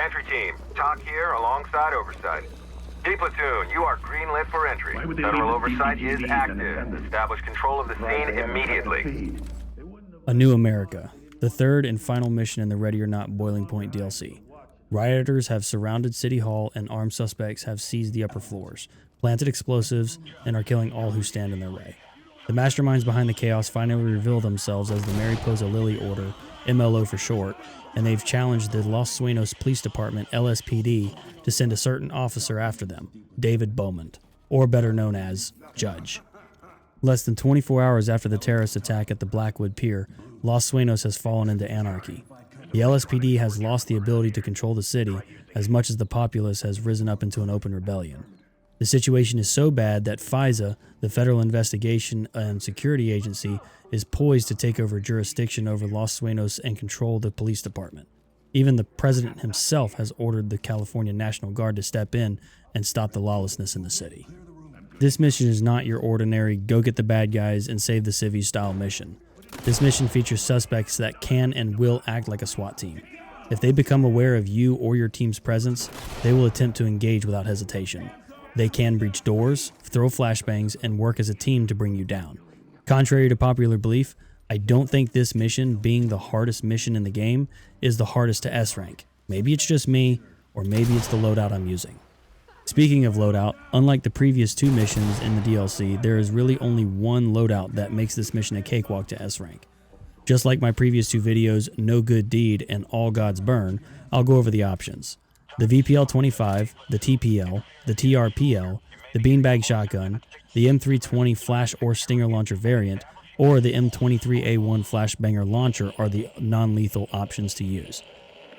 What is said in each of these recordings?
Entry team, talk here alongside oversight. D-Platoon, you are greenlit for entry. Federal oversight is active. Establish control of the scene immediately. A New America, the third and final mission in the Ready or Not Boiling Point DLC. Rioters have surrounded City Hall and armed suspects have seized the upper floors, planted explosives, and are killing all who stand in their way. The masterminds behind the chaos finally reveal themselves as the Mariposa Lily Order, MLO for short, and they've challenged the Los Sueños Police Department, LSPD, to send a certain officer after them, David Beaumont, or better known as Judge. Less than 24 hours after the terrorist attack at the Blackwood Pier, Los Sueños has fallen into anarchy. The LSPD has lost the ability to control the city as much as the populace has risen up into an open rebellion. The situation is so bad that FISA, the Federal Investigation and Security Agency, is poised to take over jurisdiction over Los Sueños and control the police department. Even the president himself has ordered the California National Guard to step in and stop the lawlessness in the city. This mission is not your ordinary go get the bad guys and save the civvies style mission. This mission features suspects that can and will act like a SWAT team. If they become aware of you or your team's presence, they will attempt to engage without hesitation. They can breach doors, throw flashbangs, and work as a team to bring you down. Contrary to popular belief, I don't think this mission, being the hardest mission in the game, is the hardest to S-rank. Maybe it's just me, or maybe it's the loadout I'm using. Speaking of loadout, unlike the previous two missions in the DLC, there is really only one loadout that makes this mission a cakewalk to S-rank. Just like my previous two videos, No Good Deed and All Gods Burn, I'll go over the options. The VPL-25, the TPL, the TRPL, the Beanbag Shotgun, the M320 Flash or Stinger Launcher variant, or the M23A1 Flashbanger Launcher are the non-lethal options to use.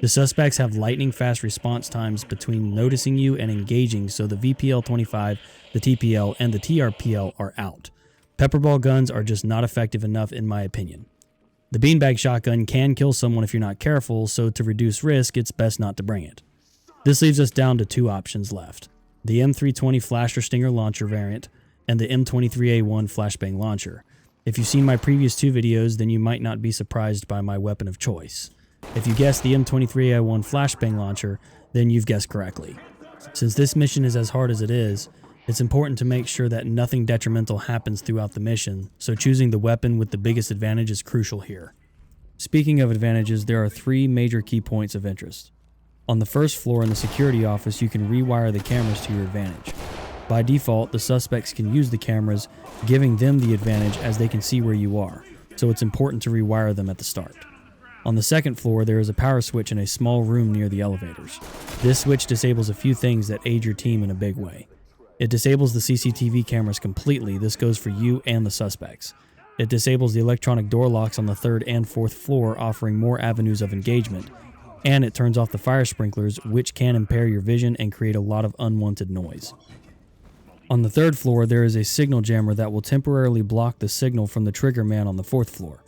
The suspects have lightning-fast response times between noticing you and engaging, so the VPL-25, the TPL, and the TRPL are out. Pepperball guns are just not effective enough in my opinion. The Beanbag Shotgun can kill someone if you're not careful, so to reduce risk, it's best not to bring it. This leaves us down to two options left. The M320 Flash or Stinger Launcher variant, and the M23A1 Flashbang Launcher. If you've seen my previous two videos, then you might not be surprised by my weapon of choice. If you guessed the M23A1 Flashbang Launcher, then you've guessed correctly. Since this mission is as hard as it is, it's important to make sure that nothing detrimental happens throughout the mission, so choosing the weapon with the biggest advantage is crucial here. Speaking of advantages, there are three major key points of interest. On the first floor in the security office, you can rewire the cameras to your advantage. By default, the suspects can use the cameras, giving them the advantage as they can see where you are, so it's important to rewire them at the start. On the second floor, there is a power switch in a small room near the elevators. This switch disables a few things that aid your team in a big way. It disables the CCTV cameras completely. This goes for you and the suspects. It disables the electronic door locks on the third and fourth floor, offering more avenues of engagement. And it turns off the fire sprinklers, which can impair your vision and create a lot of unwanted noise. On the third floor, there is a signal jammer that will temporarily block the signal from the trigger man on the fourth floor.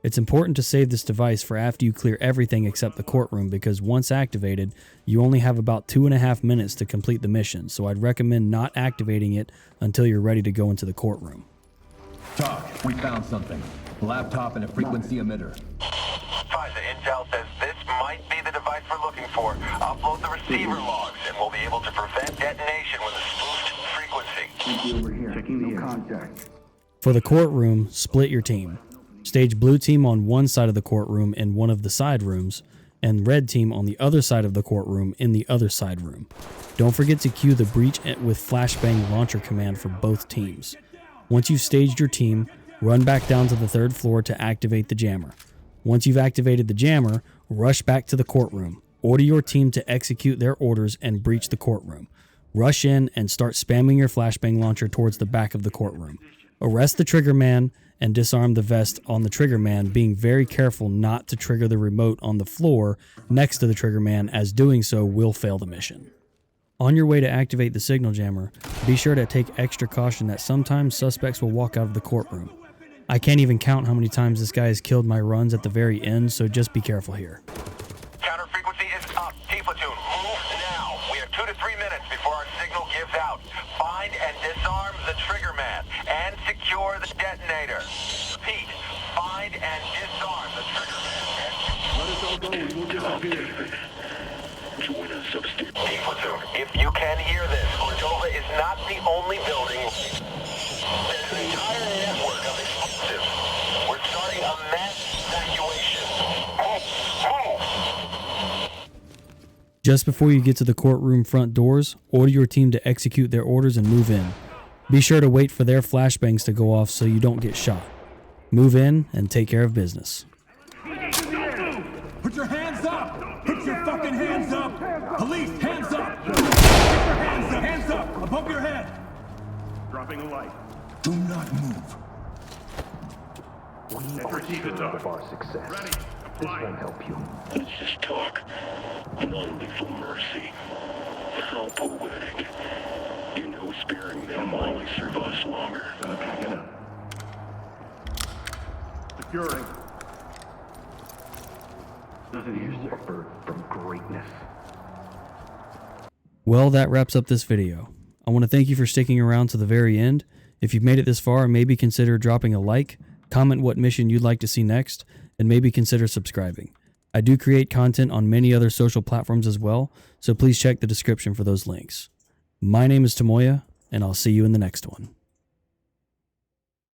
It's important to save this device for after you clear everything except the courtroom, because once activated, you only have about 2.5 minutes to complete the mission, so I'd recommend not activating it until you're ready to go into the courtroom. Talk, we found something. A laptop and a frequency emitter. FISA intel says this might be the device we're looking for. Upload the receiver logs and we'll be able to prevent detonation with a spoofed frequency. Over here. Checking the contact. For the courtroom, split your team. Stage blue team on one side of the courtroom in one of the side rooms, and red team on the other side of the courtroom in the other side room. Don't forget to cue the breach with flashbang launcher command for both teams. Once you've staged your team, run back down to the third floor to activate the jammer. Once you've activated the jammer, rush back to the courtroom. Order your team to execute their orders and breach the courtroom. Rush in and start spamming your flashbang launcher towards the back of the courtroom. Arrest the trigger man and disarm the vest on the trigger man, being very careful not to trigger the remote on the floor next to the trigger man, as doing so will fail the mission. On your way to activate the signal jammer, be sure to take extra caution that sometimes suspects will walk out of the courtroom. I can't even count how many times this guy has killed my runs at the very end, so just be careful here. Counter frequency is up. T-Platoon, move now. We have 2 to 3 minutes before our signal gives out. Find and disarm the trigger man and secure the detonator. Repeat, find and disarm the trigger man. Let us all go and we'll disappear. soon. If you can hear this, Cordova is not the only building. There's an entire network of explosives. We're starting a mass evacuation. Just before you get to the courtroom front doors, order your team to execute their orders and move in. Be sure to wait for their flashbangs to go off so you don't get shot. Move in and take care of business. Put your hands up! Put your fucking hands up! Police, hands up! Put your hands up! Hands up! Above your head! Dropping a light. Do not move. We are sure of our success. Ready. This won't help you. Let's just talk. Non-lethal mercy. How poetic. You know, sparing them only serve us longer. Packing up. Securing. You suffered from greatness. Well, that wraps up this video. I want to thank you for sticking around to the very end. If you've made it this far, maybe consider dropping a like, comment what mission you'd like to see next, and maybe consider subscribing. I do create content on many other social platforms as well, so please check the description for those links. My name is Tamoya, and I'll see you in the next one.